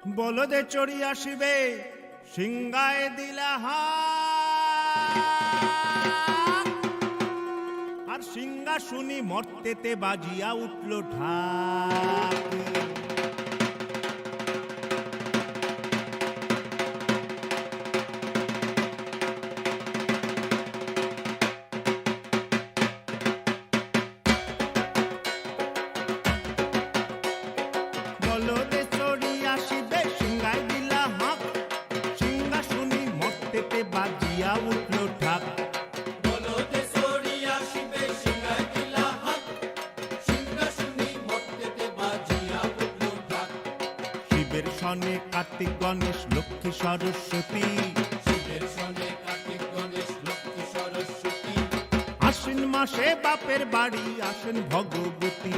বলদে চড়ি আসিবে সিংহায় দিলা হাত, আর সিংহাসুনি মর্তেতে বাজিয়া উঠল ঢাক। বলদে চড়ি আসিবে সিংহায় দিলা হাত, সিংহাসুনি মর্তেতে বাজিয়া উঠল ঢাক। শিবের সনে কার্তিক গণেশ লক্ষ্মী সরস্বতী, আশ্বিন মাসে বাপের বাড়ি আসেন ভগবতী।